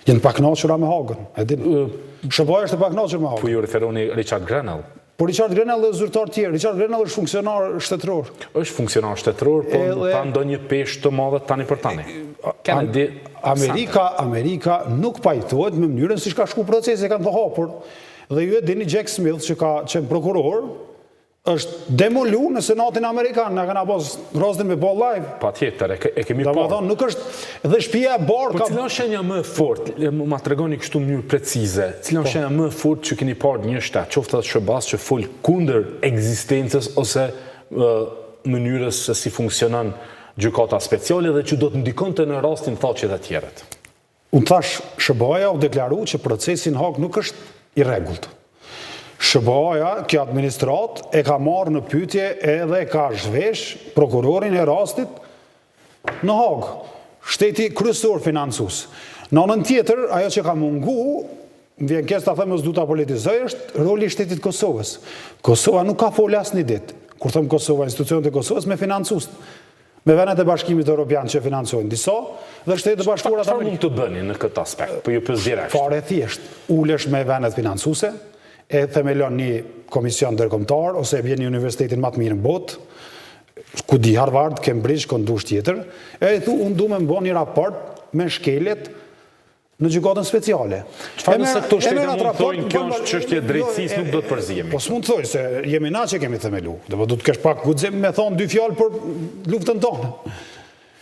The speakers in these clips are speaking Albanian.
Jenë paknaqura me Hagën. SBA është e paknaqur me Hagën. Po ju referoni Richard Grenell? Po Richard Grenell dhe zyrtar tjerë. Richard Grenell është funksionar shtetëror. Është funksionar shtetëror, po ka ndonjë peshë të madhe tani për tani. Amerika nuk pajtohet me mënyrën si ka shku procesi, kanë të hapur. Dhe ju e dini Jack Smith, që ka qenë prokuror, është demolu në Senatin Amerikan, në kanë pas rastin me Paul Live. Pa tjetër, e kemi parë. Nuk është, dhe shtëpia e barë... Po cila është shenja më fort, ma të regoni kështu mënyrë precize, cila është shenja më fort që keni parë një shtet, qoftë të SBA-s që fol kundër ekzistencës ose mënyrës se si funksionon gjykata speciale dhe që do të ndikonte në rastin thaqet e tjeret. Unë thash, SBA-ja u deklaru që procesin Hag nuk është i rregullt. SBA-ja, kjo administrat, e ka marrë në pyetje edhe ka zhvesh prokurorin e rastit në Hag, shteti kryesor financues. Në anën tjetër, ajo që ka mungu, më vjen keq ta them ose du ta politizoj, është roli i shtetit Kosovës. Kosova nuk ka folë asnjë ditë. Kur them Kosova, institucionet e Kosovës me financues, me vendet e Bashkimit Evropian që financojnë disa, dhe Shtetet e Bashkuara të Amerikës. Çfarë mund të bëni në këtë aspekt? Po ju pyes direkt. Fare thjesht, ulesh me vendet financuese, e themelon një komision ndërkombëtar ose e bjen një universitetin më të mirë në botë, ku di Harvard, Cambridge, kondush tjetër, e thu unë du me më bën një raport me shkelet në gjykatën speciale. Çfarë nëse këto shtete mund të thojnë kjo është çështje drejtësisë, nuk do të përzihemi. Po s'mund të thoj se jemi na që kemi themelu. Dhe po du të kesh pak guxim me thonë dy fjalë për luftën tonë.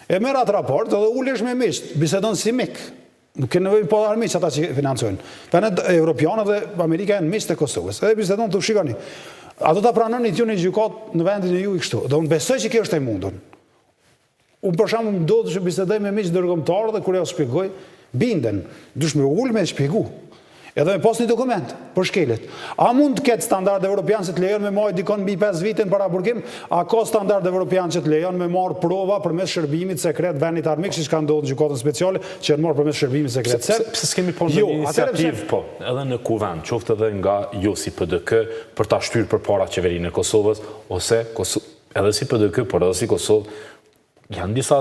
E merr atë raport edhe ulesh me miq, bisedon si mik. Nuk ke nevojë po armiq ata që financojnë. Vendet evropiane dhe Amerika janë miq të Kosovës. Edhe bisedon të shikoni. Ato ta pranoni ti në gjykatë në vendin e ju i kështu. Dhe unë besoj që kjo është e mundur. Unë për shembull më ndodh që bisedoj me miq ndërkombëtar dhe kur ja shpjegoj, binden, dush me ul me shpjegu. Edhe me pas një dokument për shkelet. A mund të ketë standard evropian që të lejon me marrë dikon mbi 5 vite në paraburgim? A ka standard evropian që të lejon me marrë prova përmes shërbimit sekret vendit armik, që ka ndodhur në gjykatën speciale, që janë marrë përmes shërbimit sekret? Pse s'kemi po një iniciativë po, edhe në kuvend, qoftë edhe nga ju si PDK për ta shtyrë përpara qeverinë e Kosovës, ose edhe si PDK, por edhe si Kosovë, janë disa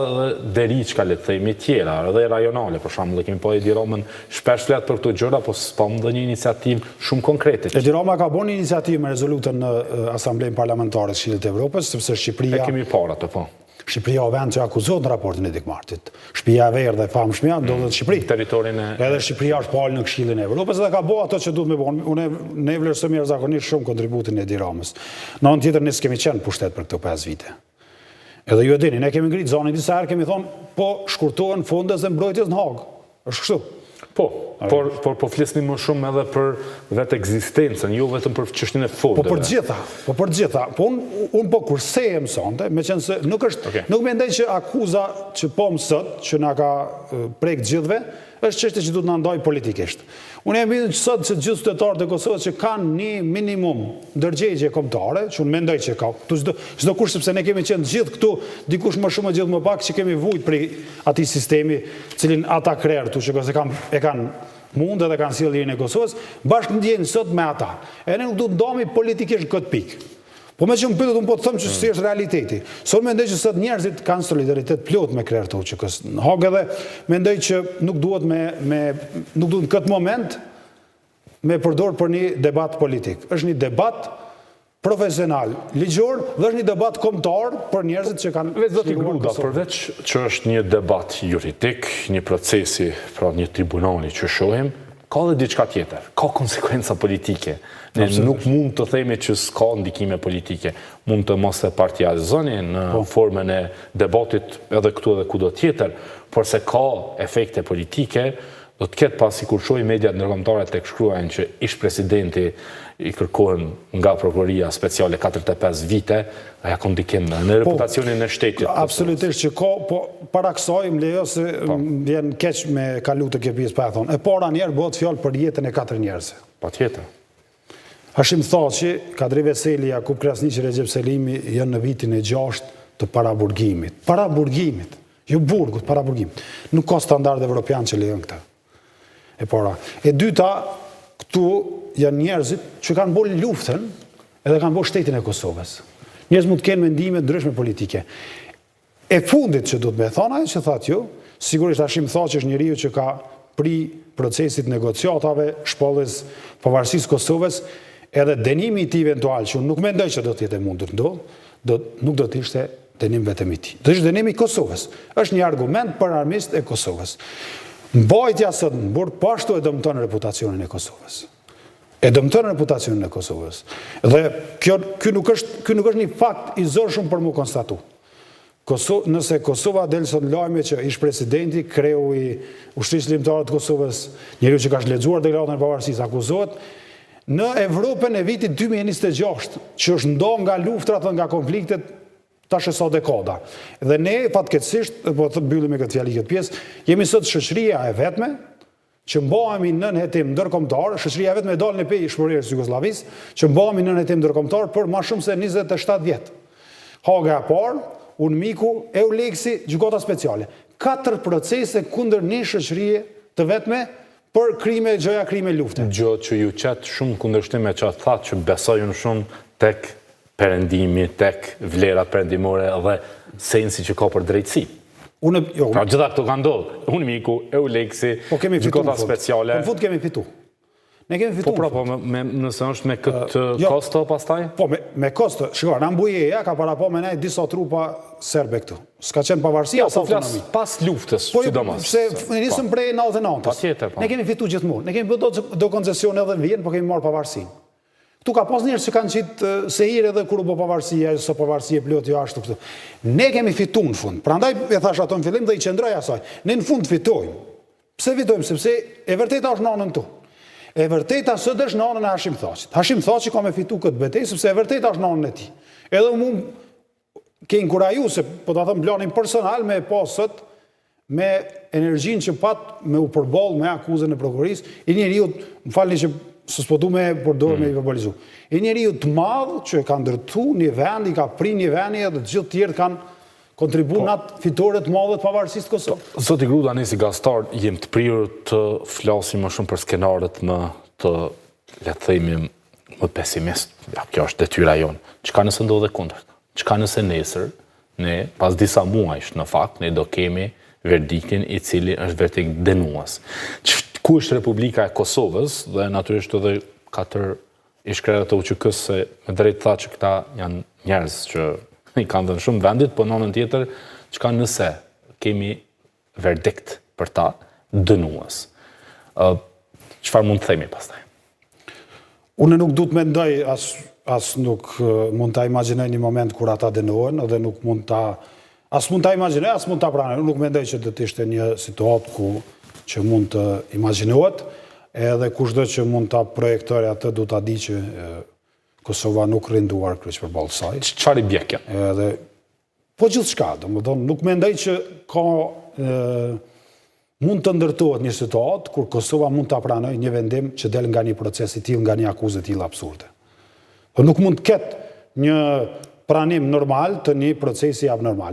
deriçka, le të themi, tjera, edhe rajonale, për shembull, dhe kemi po Edi Ramën shpesh flet për këto gjëra, po s'pam dhe një iniciativë shumë konkrete. Edi Rama ka bën një iniciativë me rezolutën në Asamblejën Parlamentare të Këshillit të Evropës, sepse Shqipëria... E kemi parë atë, po. Shqipëria o vend që akuzohet në raportin e Dikmartit. Shtëpia e Verdhë dhe famshmja ndodhet në Shqipëri. Territorin e... Edhe Shqipëria është palë në Këshillin e Evropës dhe ka bërë ato që duhet me bëjnë. Ne vlerësojmë jashtëzakonisht shumë kontributin e Edi Ramës. Në anën tjetër ne s'kemi qenë pushtet për këto 5 vite. Edhe ju e dini, ne kemi ngritë zonin disa herë, kemi thonë, po shkurtohen fondet dhe mbrojtjes në Hagë. Është kështu. Po, por flisni më shumë edhe për vetë ekzistencën, jo vetëm për çështjen e fondeve. Po për gjitha. Po unë po kurse e mësonte, me qenë se nuk mendoj që akuza që po mësot, që na ka prek gjithve, është çështje që duhet na ndaj politikisht. Unë e mendoj që sot që gjithë qytetarët e Kosovës që kanë një minimum ndërgjegje kombëtare, që unë mendoj që ka, çdo kush sepse ne kemi qenë gjithë këtu, dikush më shumë gjithë më pak që kemi vujt për atij sistemi, cilin ata krertu që e kanë mund edhe kanë sjellë lirin e Kosovës, bashkë ndjejnë sot me ata. E ne nuk duhet ndami politikisht këtë pikë. Po me që më pyetët, unë po të thëmë që si është realiteti. Sot mendoj që sot njerëzit kanë solidaritet plot me krerë të uqëkës. Në Hagë edhe mendoj që nuk duhet në këtë moment me përdor për një debat politik. Është një debat profesional, ligjor, dhe është një debat kombëtar për njerëzit që kanë shikuar Kosovën. Përveç që është një debat juridik, një procesi, pra një tribunali që shohim, ka dhe diçka tjetër, ka konsekuenca politike. Ne nuk mund të themi që s'ka ndikime politike. Mund të mos e partializoni në formën e debatit edhe këtu edhe kudo tjetër, por se ka efekte politike, do të ketë pasi kur shohim mediat ndërkombëtare tek shkruajnë që ish presidenti i kërkohen nga prokuroria speciale 45 vite, aja ka ndikim në reputacionin e shtetit. Absolutisht që ka, po para kësaj më lejo se vjen keq me kalu të kjo pjesë pa e thonë. E para njerë bëhet fjalë për jetën e 4 njerëzve. Patjetër. Hashim Thaçi, Kadri Veseli, Jakub Krasniqi, Recep Selimi janë në vitin e 6 të paraburgimit. Paraburgimit, jo burgut, paraburgimit. Nuk ka standard evropian që lejon këta. E para. E dyta, këtu janë njerëzit që kanë bërë luftën edhe kanë bërë shtetin e Kosovës. Njerëz mund të kenë mendime ndryshme politike. E fundit që duhet me thonë ajo që thatë ju, sigurisht Hashim Thaçi është njeriu që ka pri procesit negociatave, shpalljes pavarësisë Kosovës, edhe dënimi i tij eventual, që unë nuk mendoj që do të jetë mundur nuk do të ishte dënim vetëm i tij. Do të ishte dënimi i Kosovës. Është një argument për armiqtë e Kosovës. Mbajtja sot në burg po ashtu e dëmton reputacionin e Kosovës. Dhe ky nuk është një fakt i zorshëm për mu konstatu. Nëse Kosova del sot në lajme që ish presidenti, kreu i Ushtrisë Ligjore të Kosovës, njeriu që ka lexuar deklaratën e pavarësisë, akuzohet në Evropën e vitit 2026, që është ndo nga luftrat dhe nga konfliktet tash e sa dekada. Dhe ne, fatkeqësisht, po të mbyllim me këtë fjali këtë pjesë, jemi sot shoqëria e vetme që mbahemi në hetim ndërkombëtar, shoqëria e vetme e dalën e pej shpërerës Jugosllavisë, që mbahemi në hetim ndërkombëtar për më shumë se 27 vjet. Haga e parë, UNMIK-u, EULEX-i, gjykata speciale. 4 procese kundër një shoqërie të vetme për krime lufte. Gjë që ju qetë shumë kundërshtim me që thatë që besojnë shumë tek perëndimi, tek vlerat perëndimore dhe sensi që ka për drejtësi. Gjitha këto ka ndodhë. UNMIK-u, EULEX-i, gjykata speciale. Në fund kemi fitu. Ne kemi fitu. Po, nëse është me këtë kosto pastaj? Po, me kosto. Shikoj, në Ambujeja ka para po me ne disa trupa serbe këtu. S'ka qenë pavarësia as autonomi. Pas luftës, sidomos. Se nisëm prej 99-ës. Patjetër, po. Ne kemi fitu gjithmonë. Ne kemi bërë do koncesione edhe në Vjenë, po kemi marrë pavarësinë. Këtu ka pas njerëz që kanë qitë sehir edhe kur u bë pavarësia, ose pavarësia plot jo ashtu këtu. Ne kemi fitu në fund. Prandaj e thash ato në fillim dhe i qendroj asaj. Ne në fund fitojmë. Pse fitojmë? Sepse e vërteta është në anën tu. E vërteta sot është në anën e Hashim Thaçit. Hashim Thaçi ka me fitu këtë betejë sepse e vërteta është në anën e tij. Edhe mund ke inkuraju se po ta them planin personal me pas sot me energjinë që pat me u përball me akuzën e prokurorisë, i njeriu, më falni që s'po du me përdorur me hiperbolizu. I njeriu të madh që ka ndërtu një vend, i ka prin një vendi dhe të gjithë tjerë kanë kontribuar në atë fitore të madhe të pavarësisë të Kosovës. Zoti Gruda, ne si gazetar jem të prirur të flasim më shumë për skenarët më të, le të themi, më pesimist. Ja, kjo është detyra jonë. Çka nëse ndodhe kundërt? Çka nëse nesër ne pas disa muajsh në fakt ne do kemi verdiktin i cili është verdikt dënues. Ku është Republika e Kosovës dhe natyrisht edhe 4 ish-krerët e UÇK-s se me drejt tha që këta janë njerëz që i kanë dhënë shumë vendit, po në anën tjetër, çka nëse kemi verdikt për ta dënues. Çfarë mund të themi pastaj? Unë nuk du të mendoj, as nuk mund ta imagjinoj një moment kur ata dënohen, edhe nuk mund ta imagjinoj, as mund ta pranoj. Unë nuk mendoj që do të ishte një situatë që mund të imagjinohet, edhe kushdo që mund ta projektoj atë do ta di që Kosova nuk rinduar kryq përballë saj. Çfarë i bie kjo? Po gjithçka, domethënë nuk mendoj që ka mund të ndërtohet një situatë kur Kosova mund ta pranojë një vendim që del nga një proces i tillë, nga një akuzë e tillë absurde. Po nuk mund të ketë një pranim normal të një procesi abnormal.